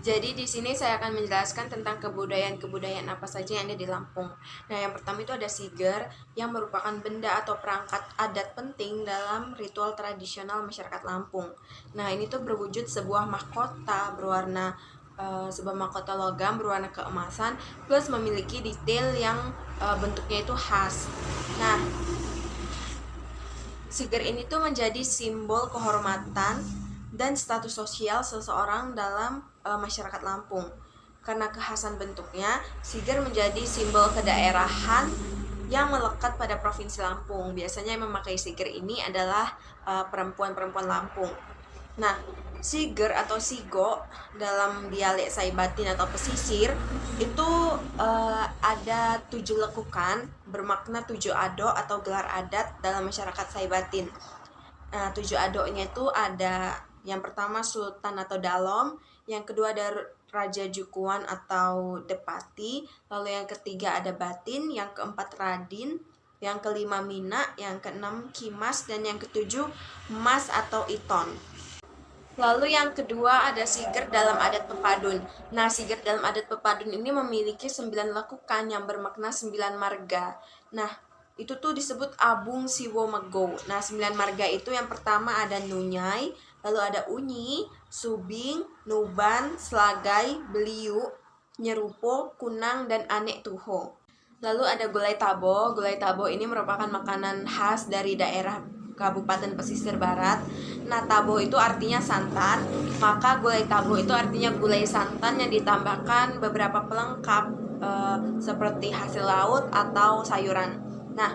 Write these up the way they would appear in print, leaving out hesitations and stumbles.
Jadi di sini saya akan menjelaskan tentang kebudayaan-kebudayaan apa saja yang ada di Lampung. Nah, yang pertama itu ada siger yang merupakan benda atau perangkat adat penting dalam ritual tradisional masyarakat Lampung. Nah, ini tuh berwujud sebuah mahkota berwarna sebuah mahkota logam berwarna keemasan plus memiliki detail yang bentuknya itu khas. Nah, siger ini tuh menjadi simbol kehormatan dan status sosial seseorang dalam masyarakat Lampung. Karena kekhasan bentuknya, siger menjadi simbol kedaerahan yang melekat pada Provinsi Lampung. Biasanya yang memakai siger ini adalah perempuan-perempuan Lampung. Nah, siger atau sigo dalam dialek Saibatin atau pesisir itu ada 7 lekukan bermakna 7 ado atau gelar adat dalam masyarakat Saibatin. Nah, 7 adonya itu ada yang pertama Sultan atau Dalom, yang kedua ada Raja Jukuan atau Depati, lalu yang ketiga ada Batin, yang keempat Radin, yang kelima Mina, yang keenam Kimas, dan yang ketujuh Mas atau Iton. Lalu yang kedua ada siger dalam adat pepadun. Nah, siger dalam adat pepadun ini memiliki 9 lekukan yang bermakna 9 marga. Nah, itu tuh disebut Abung Siwo Mego. Nah, 9 marga itu yang pertama ada Nunyai, lalu ada Unyi, Subing, Nuban, Slagai, Beliu, Nyerupo, Kunang, dan Anek Tuho. Lalu ada gulai tabo. Gulai tabo ini merupakan makanan khas dari daerah Kabupaten Pesisir Barat. Nah, tabo itu artinya santan, maka gulai tabo itu artinya gulai santan yang ditambahkan beberapa pelengkap seperti hasil laut atau sayuran. Nah,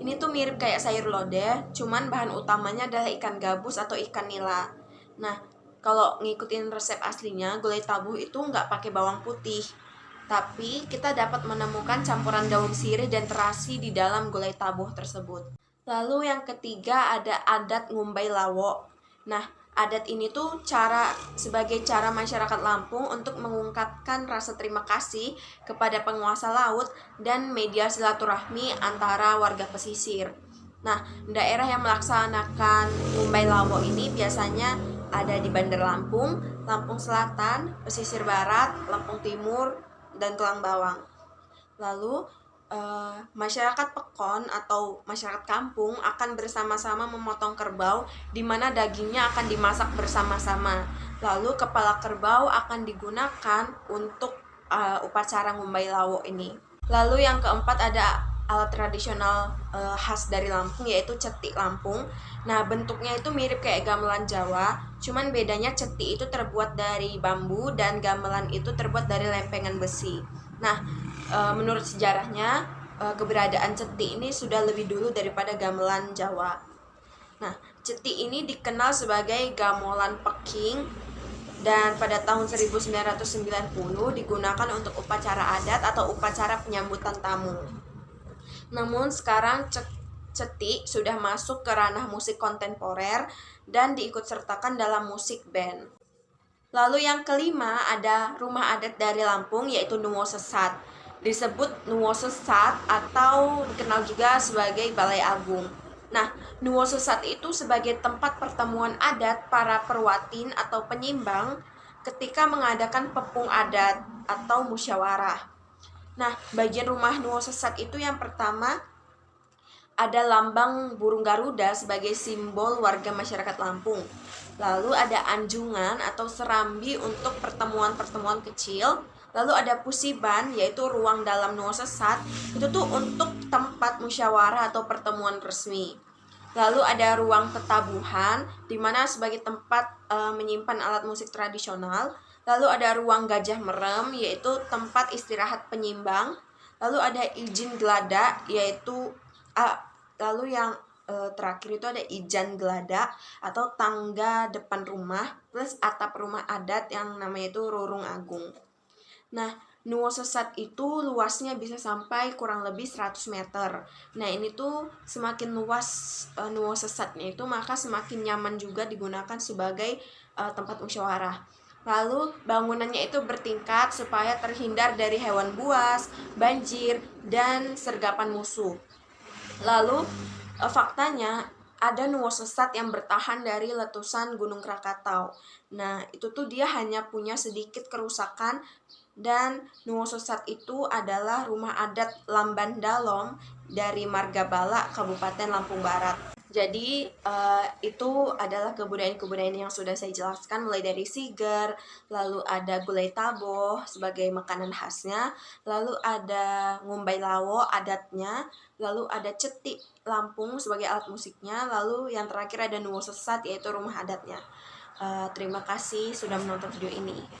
ini tuh mirip kayak sayur lodeh, cuman bahan utamanya adalah ikan gabus atau ikan nila. Nah, kalau ngikutin resep aslinya, gulai tabuh itu nggak pakai bawang putih, tapi kita dapat menemukan campuran daun sirih dan terasi di dalam gulai tabuh tersebut. Lalu yang ketiga ada adat ngumbai lawo. Nah, adat ini tuh sebagai cara masyarakat Lampung untuk mengungkapkan rasa terima kasih kepada penguasa laut dan media silaturahmi antara warga pesisir. Nah, daerah yang melaksanakan ngumbai lawo ini biasanya ada di Bandar Lampung, Lampung Selatan, Pesisir Barat, Lampung Timur, dan Tulang Bawang. Lalu masyarakat Pekon atau masyarakat kampung akan bersama-sama memotong kerbau, di mana dagingnya akan dimasak bersama-sama. Lalu kepala kerbau akan digunakan untuk upacara ngumbai lawo ini. Lalu yang keempat ada alat tradisional khas dari Lampung, yaitu cetik Lampung. Nah, bentuknya itu mirip kayak gamelan Jawa, cuman bedanya cetik itu terbuat dari bambu dan gamelan itu terbuat dari lempengan besi. Nah, menurut sejarahnya keberadaan cetik ini sudah lebih dulu daripada gamelan Jawa. Nah, cetik ini dikenal sebagai gamelan Peking dan pada tahun 1990 digunakan untuk upacara adat atau upacara penyambutan tamu. Namun sekarang cetik sudah masuk ke ranah musik kontemporer dan diikutsertakan dalam musik band. Lalu yang kelima ada rumah adat dari Lampung, yaitu Nuwo Sesat. Disebut Nuwo Sesat atau dikenal juga sebagai Balai Agung. Nah, Nuwo Sesat itu sebagai tempat pertemuan adat para perwatin atau penyimbang ketika mengadakan pepung adat atau musyawarah. Nah, bagian rumah Nuwo Sesat itu yang pertama ada lambang burung Garuda sebagai simbol warga masyarakat Lampung. Lalu ada anjungan atau serambi untuk pertemuan-pertemuan kecil. Lalu ada pusiban, yaitu ruang dalam Nuwo Sesat. Itu tuh untuk tempat musyawarah atau pertemuan resmi. Lalu ada ruang tetabuhan, di mana sebagai tempat menyimpan alat musik tradisional. Lalu ada ruang gajah merem, yaitu tempat istirahat penyimbang. Lalu ada izin gelada, yaitu lalu yang terakhir itu ada ijan gelada atau tangga depan rumah plus atap rumah adat yang namanya itu Rurung Agung. Nah, Nuwo Sesat itu luasnya bisa sampai kurang lebih 100 meter. Nah, ini tuh semakin luas Nuwo Sesatnya itu, maka semakin nyaman juga digunakan sebagai tempat musyawarah. Lalu bangunannya itu bertingkat supaya terhindar dari hewan buas, banjir, dan sergapan musuh. Lalu faktanya ada Nuwo Sesat yang bertahan dari letusan Gunung Krakatau. Nah, itu tuh dia hanya punya sedikit kerusakan, dan Nuwo Sesat itu adalah rumah adat Lamban Dalom dari Margabala, Kabupaten Lampung Barat. Jadi itu adalah kebudayaan-kebudayaan yang sudah saya jelaskan, mulai dari siger, lalu ada gulai taboh sebagai makanan khasnya, lalu ada ngumbai lawo adatnya, lalu ada cetik Lampung sebagai alat musiknya, lalu yang terakhir ada Nuwo Sesat yaitu rumah adatnya. Terima kasih sudah menonton video ini.